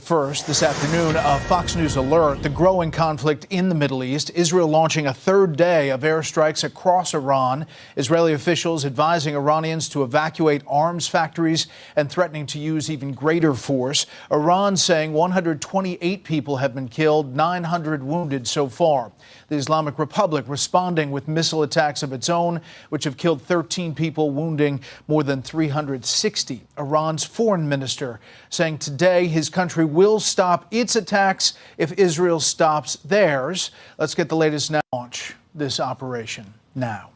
First, this afternoon, a Fox News alert, the growing conflict in the Middle East, Israel launching a third day of airstrikes across Iran, Israeli officials advising Iranians to evacuate arms factories and threatening to use even greater force. Iran saying 128 people have been killed, 900 wounded so far. The Islamic Republic responding with missile attacks of its own, which have killed 13 people, wounding more than 360. Iran's foreign minister saying today his country will stop its attacks if Israel stops theirs. Let's get the latest now. Launch this operation now.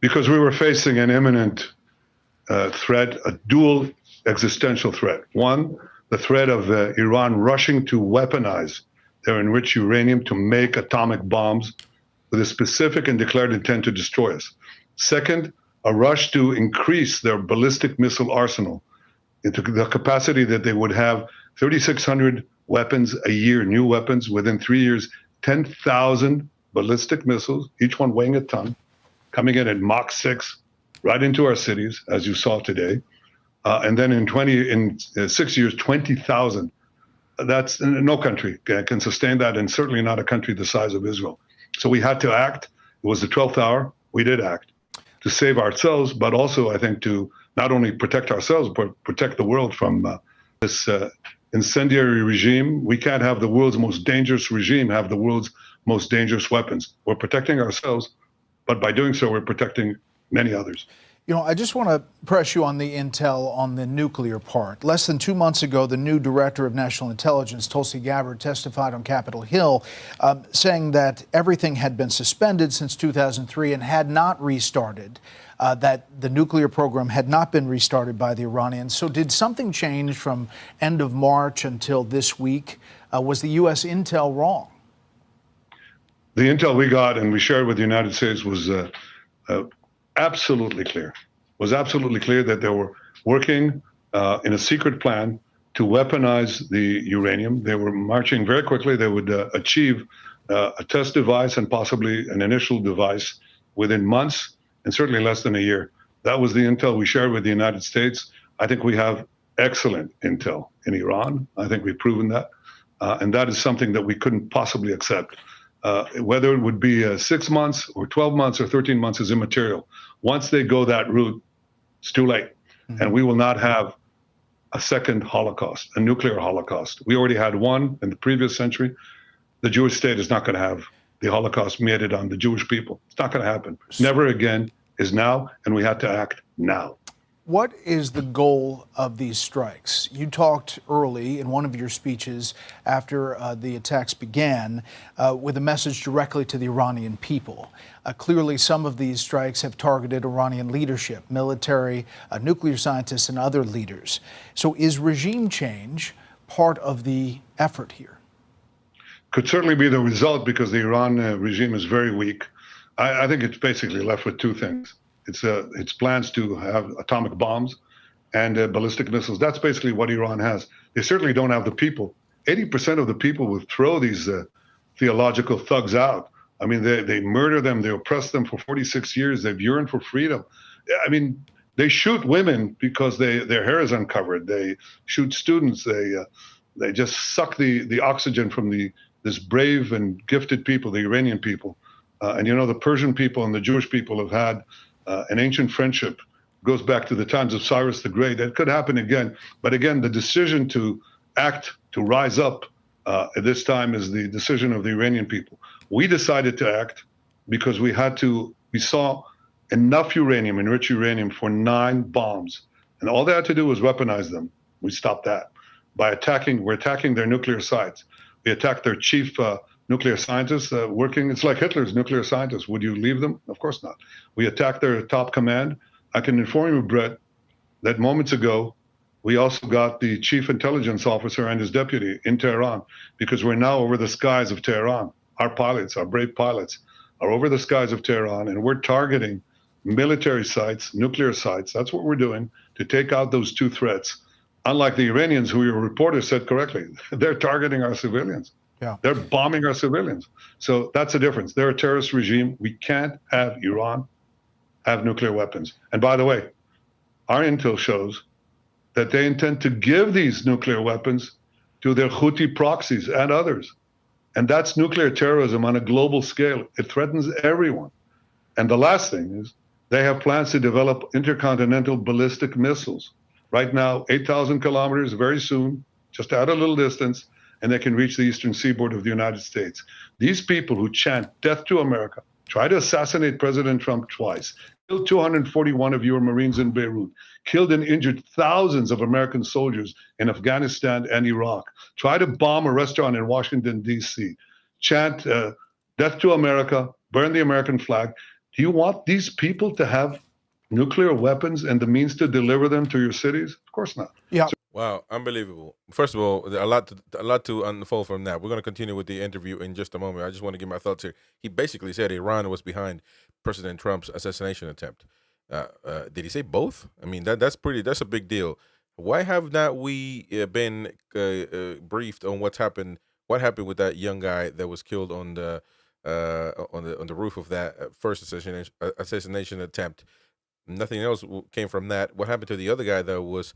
Because we were facing an imminent threat, a dual existential threat. One, the threat of Iran rushing to weaponize their enriched uranium to make atomic bombs with a specific and declared intent to destroy us. Second, a rush to increase their ballistic missile arsenal into the capacity that they would have 3,600 weapons a year, new weapons within 3 years, 10,000 ballistic missiles, each one weighing a ton, coming in at Mach 6 right into our cities, as you saw today. And then in 6 years, 20,000. That's no country can sustain that, and certainly not a country the size of Israel. So we had to act. It was the 12th hour. We did act to save ourselves, but also, I think, to not only protect ourselves, but protect the world from this incendiary regime. We can't have the world's most dangerous regime have the world's most dangerous weapons. We're protecting ourselves, but by doing so, we're protecting many others. You know, I just want to press you on the intel on the nuclear part. Less than 2 months ago, the new director of national intelligence, Tulsi Gabbard, testified on Capitol Hill, saying that everything had been suspended since 2003 and had not restarted, that the nuclear program had not been restarted by the Iranians. So did something change from end of March until this week? Was the U.S. intel wrong? The intel we got and we shared with the United States was absolutely clear. Was absolutely clear that they were working in a secret plan to weaponize the uranium. They were marching very quickly. They would achieve a test device and possibly an initial device within months and certainly less than a year. That was the intel we shared with the United States. I think we have excellent intel in Iran. I think we've proven that. And that is something that we couldn't possibly accept. Whether it would be 6 months or 12 months or 13 months is immaterial. Once they go that route, it's too late. Mm-hmm. And we will not have a second Holocaust, a nuclear Holocaust. We already had one in the previous century. The Jewish state is not going to have the Holocaust meted on the Jewish people. It's not going to happen. Never again is now, and we had to act now. What is the goal of these strikes? You talked early in one of your speeches after the attacks began with a message directly to the Iranian people. Clearly, some of these strikes have targeted Iranian leadership, military, nuclear scientists, and other leaders. So is regime change part of the effort here? Could certainly be the result because the Iran regime is very weak. I think it's basically left with two things. It's plans to have atomic bombs and ballistic missiles. That's basically what Iran has. They certainly don't have the people. 80% of the people will throw these theological thugs out. I mean, they murder them. They oppress them for 46 years. They've yearned for freedom. I mean, they shoot women because their hair is uncovered. They shoot students. They just suck the oxygen from this brave and gifted people, the Iranian people. And, you know, the Persian people and the Jewish people have had an ancient friendship, goes back to the times of Cyrus the Great. It could happen again. But again, the decision to act, to rise up at this time is the decision of the Iranian people. We decided to act because we saw enough uranium, enriched uranium, for 9 bombs. And all they had to do was weaponize them. We stopped that. We're attacking their nuclear sites. We attacked their chief nuclear scientists working. It's like Hitler's nuclear scientists. Would you leave them? Of course not. We attacked their top command. I can inform you, Brett, that moments ago, we also got the chief intelligence officer and his deputy in Tehran because we're now over the skies of Tehran. Our pilots, our brave pilots, are over the skies of Tehran, and we're targeting military sites, nuclear sites. That's what we're doing to take out those two threats. Unlike the Iranians, who your reporter said correctly, they're targeting our civilians. Yeah. They're bombing our civilians. So that's the difference. They're a terrorist regime. We can't have Iran have nuclear weapons. And by the way, our intel shows that they intend to give these nuclear weapons to their Houthi proxies and others. And that's nuclear terrorism on a global scale. It threatens everyone. And the last thing is they have plans to develop intercontinental ballistic missiles. Right now, 8,000 kilometers, very soon, just at a little distance, and they can reach the eastern seaboard of the United States. These people who chant death to America, try to assassinate President Trump twice, killed 241 of your Marines in Beirut, killed and injured thousands of American soldiers in Afghanistan and Iraq, try to bomb a restaurant in Washington, D.C., chant death to America, burn the American flag. Do you want these people to have nuclear weapons and the means to deliver them to your cities? Of course not. Yeah. Wow, unbelievable. First of all, a lot to unfold from that. We're going to continue with the interview in just a moment. I just want to give my thoughts here. He basically said Iran was behind President Trump's assassination attempt. Did he say both? I mean, that's a big deal. Why have not we been briefed on what happened with that young guy that was killed on the roof of that first assassination attempt? Nothing else came from that. What happened to the other guy that was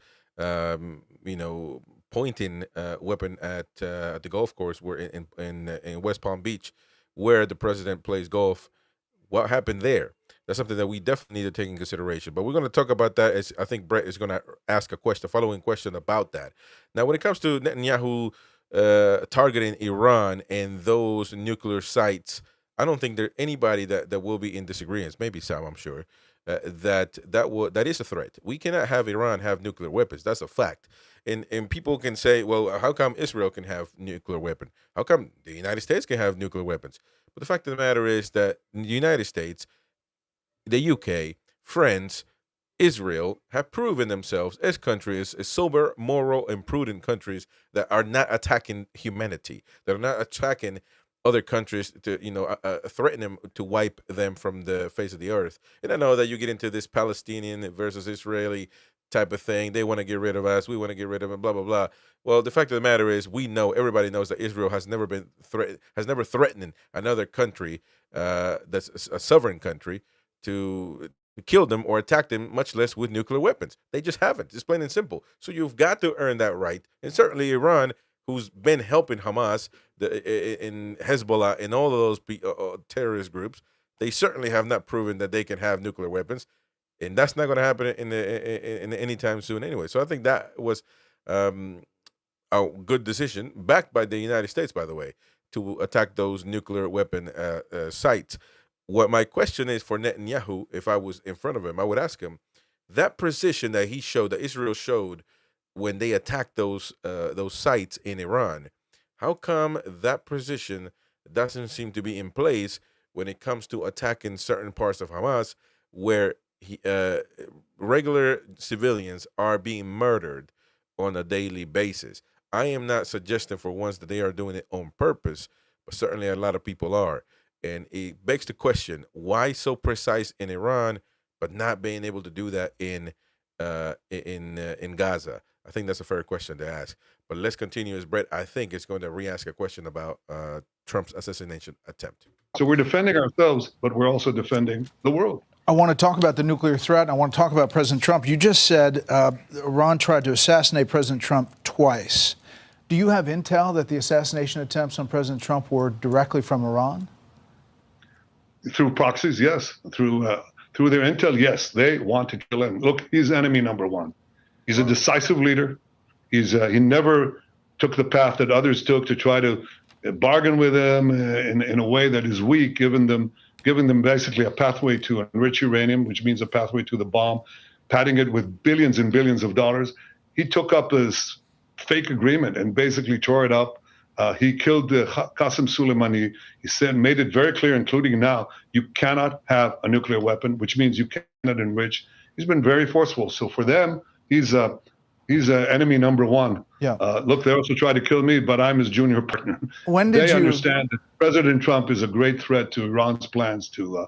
pointing a weapon at the golf course where in West Palm Beach, where the president plays golf? What happened there? That's something that we definitely need to take in consideration. But we're going to talk about that, as I think Brett is going to ask a following question about that. Now, when it comes to Netanyahu targeting Iran and those nuclear sites, I don't think there's anybody that will be in disagreement. Maybe Sam, I'm sure. That is a threat. We cannot have Iran have nuclear weapons. That's a fact. And people can say, well, how come Israel can have nuclear weapon? How come the United States can have nuclear weapons? But the fact of the matter is that the United States, the UK, France, Israel have proven themselves as countries, as sober, moral, and prudent countries that are not attacking humanity, that are not attacking other countries to, threaten them to wipe them from the face of the earth. And I know that you get into this Palestinian versus Israeli type of thing. They want to get rid of us. We want to get rid of them, blah, blah, blah. Well, the fact of the matter is everybody knows that Israel has never threatened another country that's a sovereign country to kill them or attack them, much less with nuclear weapons. They just haven't. It's plain and simple. So you've got to earn that right. And certainly Iran, who's been helping Hamas, in Hezbollah, and all of those terrorist groups, they certainly have not proven that they can have nuclear weapons, and that's not going to happen in anytime soon anyway. So I think that was a good decision, backed by the United States, by the way, to attack those nuclear weapon sites. What my question is for Netanyahu, if I was in front of him, I would ask him, that precision that he showed, that Israel showed when they attacked those sites in Iran, how come that precision doesn't seem to be in place when it comes to attacking certain parts of Hamas, where regular civilians are being murdered on a daily basis? I am not suggesting for once that they are doing it on purpose, but certainly a lot of people are. And it begs the question, why so precise in Iran, but not being able to do that in Gaza? I think that's a fair question to ask. But let's continue, as Brett, I think, is going to re-ask a question about Trump's assassination attempt. So we're defending ourselves, but we're also defending the world. I want to talk about the nuclear threat, and I want to talk about President Trump. You just said Iran tried to assassinate President Trump twice. Do you have intel that the assassination attempts on President Trump were directly from Iran? Through proxies, yes. Through their intel, yes. They want to kill him. Look, he's enemy number one. He's a decisive leader. He never took the path that others took to try to bargain with him in a way that is weak, giving them basically a pathway to enrich uranium, which means a pathway to the bomb, padding it with billions and billions of dollars. He took up this fake agreement and basically tore it up. He killed Qasem Soleimani. He made it very clear, including now, you cannot have a nuclear weapon, which means you cannot enrich. He's been very forceful. So for them, he's enemy number one. Yeah. Look, they also tried to kill me, but I'm his junior partner. They understand that President Trump is a great threat to Iran's plans to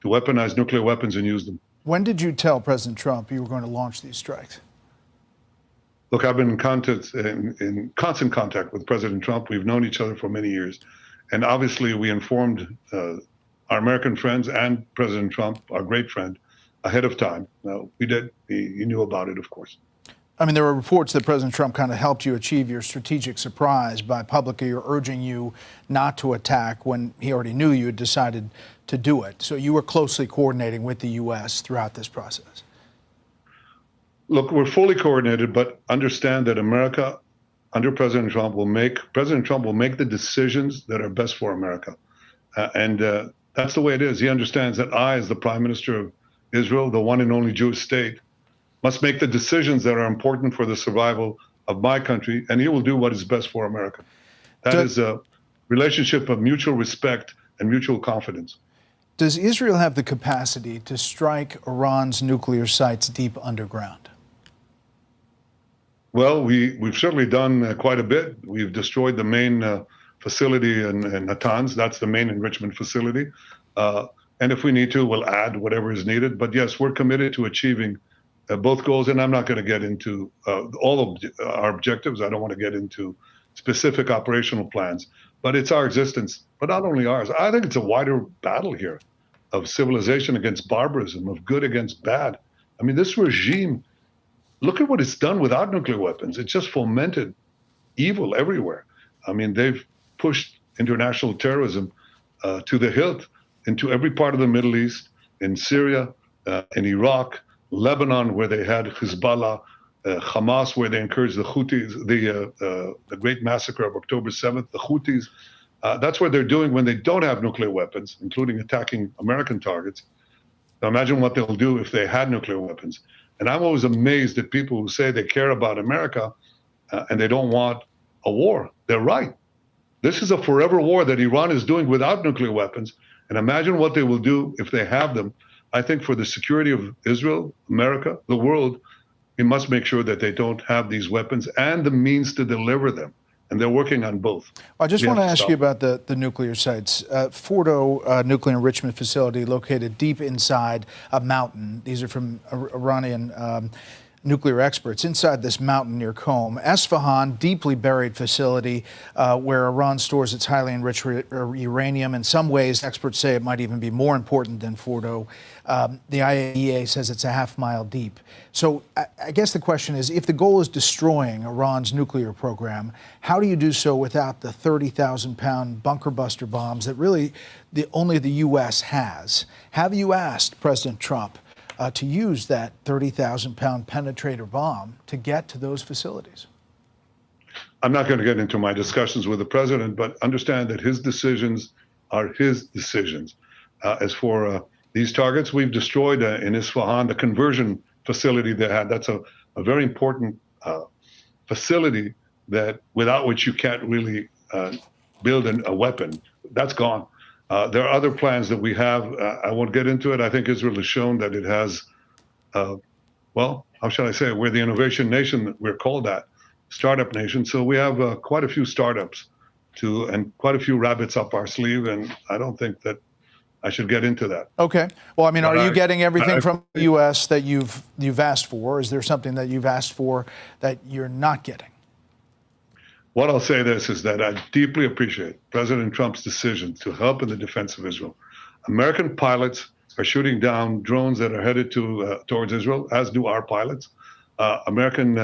weaponize nuclear weapons and use them. When did you tell President Trump you were going to launch these strikes? Look, I've been in constant contact with President Trump. We've known each other for many years. And obviously, we informed our American friends and President Trump, our great friend, ahead of time. We did. He knew about it, of course. I mean, there were reports that President Trump kind of helped you achieve your strategic surprise by publicly urging you not to attack when he already knew you had decided to do it. So you were closely coordinating with the U.S. throughout this process. Look, we're fully coordinated, but understand that America, under President Trump, will make the decisions that are best for America. And that's the way it is. He understands that I, as the Prime Minister of Israel, the one and only Jewish state, must make the decisions that are important for the survival of my country, and he will do what is best for America. That is a relationship of mutual respect and mutual confidence. Does Israel have the capacity to strike Iran's nuclear sites deep underground? Well, we've certainly done quite a bit. We've destroyed the main facility in Natanz. That's the main enrichment facility. And if we need to, we'll add whatever is needed. But yes, we're committed to achieving both goals, and I'm not going to get into all of our objectives. I don't want to get into specific operational plans, but it's our existence, but not only ours. I think it's a wider battle here of civilization against barbarism, of good against bad. I mean, this regime, look at what it's done without nuclear weapons. It's just fomented evil everywhere. I mean, they've pushed international terrorism to the hilt into every part of the Middle East, in Syria, in Iraq, Lebanon, where they had Hezbollah, Hamas, where they encouraged the Houthis, the great massacre of October 7th, the Houthis. That's what they're doing when they don't have nuclear weapons, including attacking American targets. Now imagine what they'll do if they had nuclear weapons. And I'm always amazed at people who say they care about America and they don't want a war. They're right. This is a forever war that Iran is doing without nuclear weapons. And imagine what they will do if they have them. I think for the security of Israel, America, the world, we must make sure that they don't have these weapons and the means to deliver them. And they're working on both. I just want to ask you about the nuclear sites. Fordo nuclear enrichment facility located deep inside a mountain. These are from Iranian nuclear experts. Inside this mountain near Qom. Esfahan, deeply buried facility where Iran stores its highly enriched uranium. In some ways, experts say it might even be more important than Fordo. The IAEA says it's a half-mile deep. So I guess the question is, if the goal is destroying Iran's nuclear program, how do you do so without the 30,000-pound bunker buster bombs that really only the U.S. has? Have you asked President Trump to use that 30,000-pound penetrator bomb to get to those facilities? I'm not going to get into my discussions with the president, but understand that his decisions are his decisions. As for these targets, we've destroyed in Isfahan the conversion facility they had. That's a very important facility that without which you can't really build a weapon. That's gone. There are other plans that we have. I won't get into it. I think Israel has shown that it has, well, how shall I say it? We're the innovation nation, we're called that, startup nation. So we have quite a few startups and quite a few rabbits up our sleeve. And I don't think that I should get into that. Okay. Well, I mean, are you getting everything from the U.S. that you've asked for? Is there something that you've asked for that you're not getting? What I'll say this is that I deeply appreciate President Trump's decision to help in the defense of Israel. American pilots are shooting down drones that are headed towards Israel, as do our pilots. American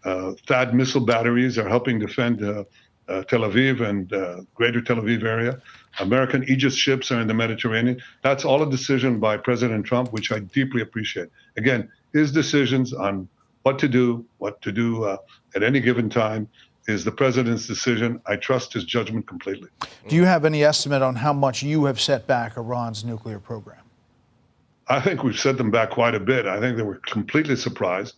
THAAD missile batteries are helping defend Tel Aviv and greater Tel Aviv area. American Aegis ships are in the Mediterranean. That's all a decision by President Trump, which I deeply appreciate. Again, his decisions on what to do at any given time is the president's decision. I trust his judgment completely. Do you have any estimate on how much you have set back Iran's nuclear program? I think we've set them back quite a bit. I think they were completely surprised.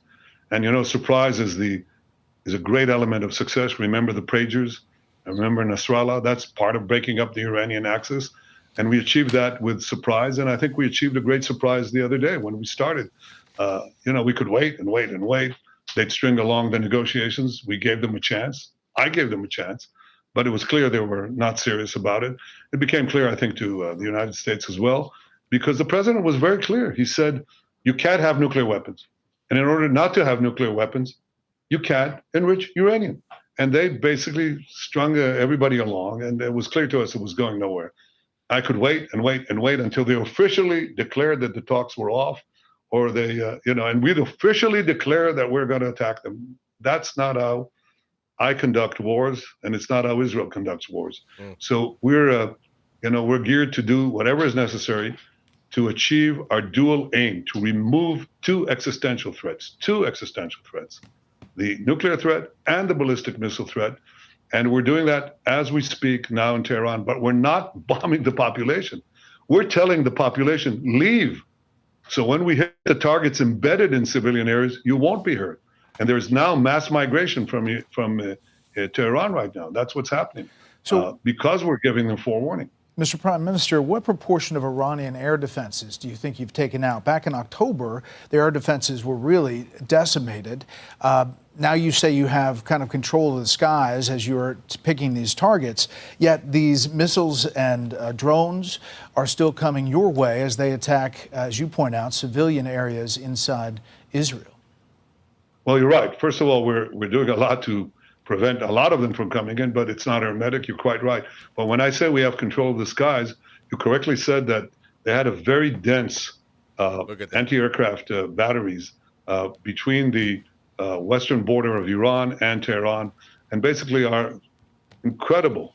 And you know, surprise is a great element of success. Remember the Pagers? Remember Nasrallah? That's part of breaking up the Iranian axis. And we achieved that with surprise. And I think we achieved a great surprise the other day when we started. You know, we could wait and wait and wait. They'd string along the negotiations. We gave them a chance. I gave them a chance, but it was clear they were not serious about it. It became clear, I think, to the United States as well, because the president was very clear. He said, you can't have nuclear weapons. And in order not to have nuclear weapons, you can't enrich uranium. And they basically strung everybody along, and it was clear to us it was going nowhere. I could wait and wait and wait until they officially declared that the talks were off. or they, and we'd officially declare that we're going to attack them. That's not how I conduct wars, and it's not how Israel conducts wars. So we're geared to do whatever is necessary to achieve our dual aim, to remove two existential threats, the nuclear threat and the ballistic missile threat. And we're doing that as we speak now in Tehran, but we're not bombing the population. We're telling the population, leave. So when we hit the targets embedded in civilian areas, you won't be hurt. And there's now mass migration from Tehran right now. That's what's happening. So because we're giving them forewarning. Mr. Prime Minister, what proportion of Iranian air defenses do you think you've taken out? Back in October, the air defenses were really decimated. Now you say you have kind of control of the skies as you're picking these targets, yet these missiles and drones are still coming your way as they attack, as you point out, civilian areas inside Israel. Well, you're right. First of all, we're doing a lot to prevent a lot of them from coming in, but it's not hermetic. You're quite right. But when I say we have control of the skies, you correctly said that they had a very dense anti-aircraft batteries between the western border of Iran and Tehran, and basically our incredible,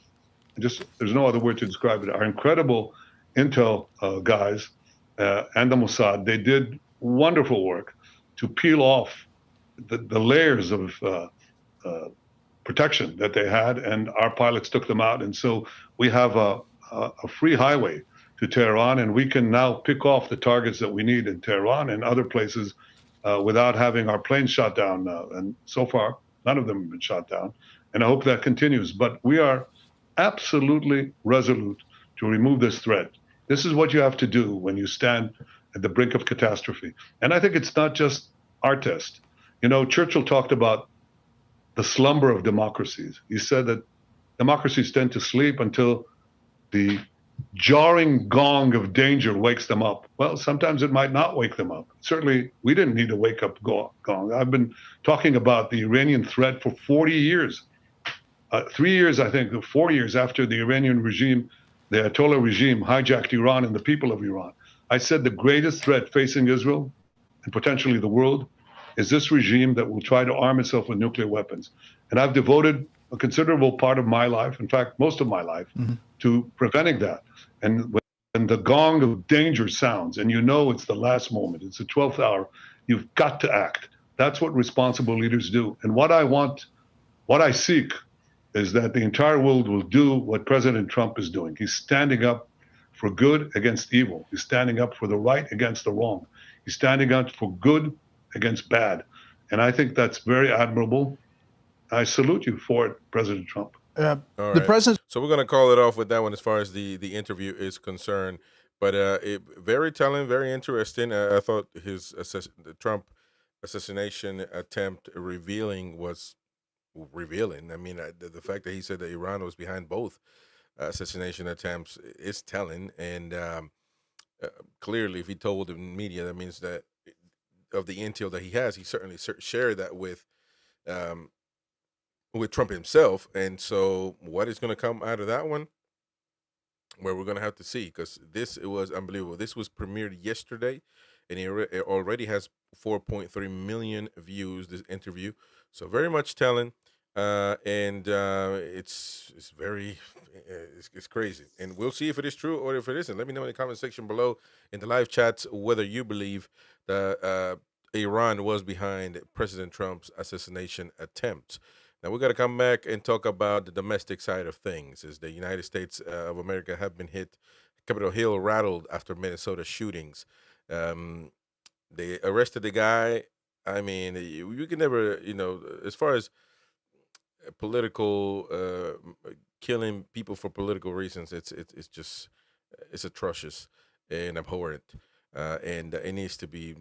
there's no other word to describe it, our incredible intel guys and the Mossad, they did wonderful work to peel off the layers of protection that they had, and our pilots took them out. And so we have a free highway to Tehran, and we can now pick off the targets that we need in Tehran and other places without having our planes shot down now. And so far, none of them have been shot down. And I hope that continues. But we are absolutely resolute to remove this threat. This is what you have to do when you stand at the brink of catastrophe. And I think it's not just our test. Churchill talked about the slumber of democracies. He said that democracies tend to sleep until the jarring gong of danger wakes them up. Well, sometimes it might not wake them up. Certainly, we didn't need a wake-up gong. I've been talking about the Iranian threat for 40 years. 3 years, I think, 4 years after the Iranian regime, the Ayatollah regime, hijacked Iran and the people of Iran. I said the greatest threat facing Israel and potentially the world is this regime that will try to arm itself with nuclear weapons. And I've devoted a considerable part of my life, in fact, most of my life, to preventing that. And when the gong of danger sounds, and it's the last moment, it's the 12th hour, you've got to act. That's what responsible leaders do. And what I seek is that the entire world will do what President Trump is doing. He's standing up for good against evil. He's standing up for the right against the wrong. He's standing up for good against bad. And I think that's very admirable. I salute you for it, President Trump. All right. So we're going to call it off with that one as far as the interview is concerned. But very telling, very interesting. I thought the Trump assassination attempt was revealing. I mean, the fact that he said that Iran was behind both assassination attempts is telling. And clearly, if he told the media, that means that of the intel that he has, he certainly shared that with Trump himself. And so what is going to come out of that one? Well, we're going to have to see, because it was unbelievable. This was premiered yesterday, and it already has 4.3 million views, this interview. So very much telling. And it's very, it's crazy. And we'll see if it is true or if it isn't. Let me know in the comment section below in the live chats whether you believe that Iran was behind President Trump's assassination attempt. Now, we're going to come back and talk about the domestic side of things, as the United States of America have been hit. Capitol Hill rattled after Minnesota shootings. They arrested the guy. I mean, you can never, as far as political killing people for political reasons, it's atrocious and abhorrent, and it needs to be